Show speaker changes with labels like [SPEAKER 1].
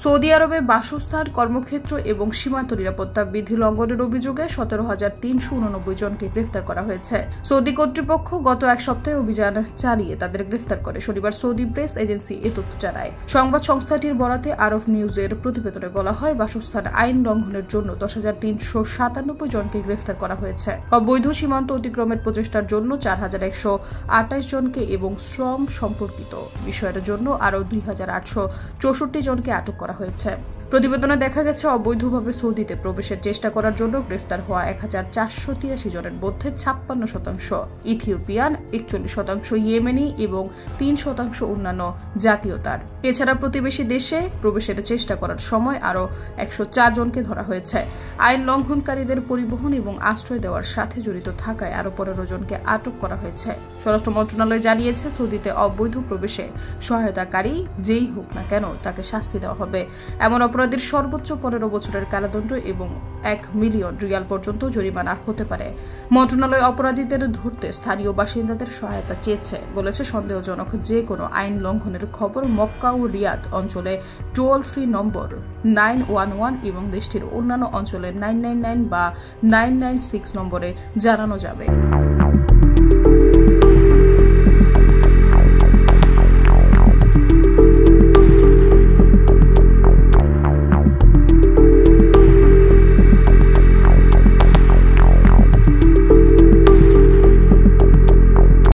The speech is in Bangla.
[SPEAKER 1] সৌদি আরবে বাসস্থান, কর্মক্ষেত্র এবং সীমান্ত নিরাপত্তা বিধি লঙ্ঘনের অভিযোগে 17,389 জনকে গ্রেফতার করা হয়েছে। সৌদি কর্তৃপক্ষ গত এক সপ্তাহে অভিযান চালিয়ে তাদের গ্রেফতার করে। শনিবার সৌদি প্রেস এজেন্সি এ তথ্য জানায়। সংবাদ সংস্থাটির বরাতে আরব নিউজের প্রতিবেদনে বলা হয়, বাসস্থান আইন লঙ্ঘনের জন্য 10,397 জনকে গ্রেফতার করা হয়েছে। অবৈধ সীমান্ত অতিক্রমের প্রচেষ্টার জন্য 4,128 জনকে এবং শ্রম সম্পর্কিত বিষয়ের জন্য আরও 2,864 জনকে আটক করা হয়েছে। প্রতিবেদনে দেখা গেছে, অবৈধভাবে সৌদিতে প্রবেশের চেষ্টা করার জন্য গ্রেফতার হওয়া 1,483 জনের মধ্যে 56% ইথিওপিয়ান, 41% ইয়েমেনি এবং 3% অন্যান্য জাতীয়তার। এছাড়া প্রতিবেশী দেশে প্রবেশের চেষ্টা করার সময় আরও 104 জনকে ধরা হয়েছে। আইন লঙ্ঘনকারীদের পরিবহন এবং আশ্রয় দেওয়ার সাথে জড়িত থাকায় আরও 15 জনকে আটক করা হয়েছে। স্বরাষ্ট্র মন্ত্রণালয় জানিয়েছে, সৌদিতে অবৈধ প্রবেশে সহায়তাকারী যেই হোক না কেন তাকে শাস্তি দেওয়া হবে। এমন অপরাধীর সর্বোচ্চ 15 বছরের কারাদণ্ড এবং 1 মিলিয়ন রিয়াল পর্যন্ত জরিমানা হতে পারে। মন্ত্রণালয় অপরাধীদের ধরতে স্থানীয় বাসিন্দাদের সহায়তা চেয়েছে। বলেছে, সন্দেহজনক যে কোনো আইন লঙ্ঘনের খবর মক্কা ও রিয়াদ অঞ্চলে টোল ফ্রি নম্বর 911 এবং দেশটির অন্যান্য অঞ্চলে 999 বা 996 নম্বরে জানানো যাবে।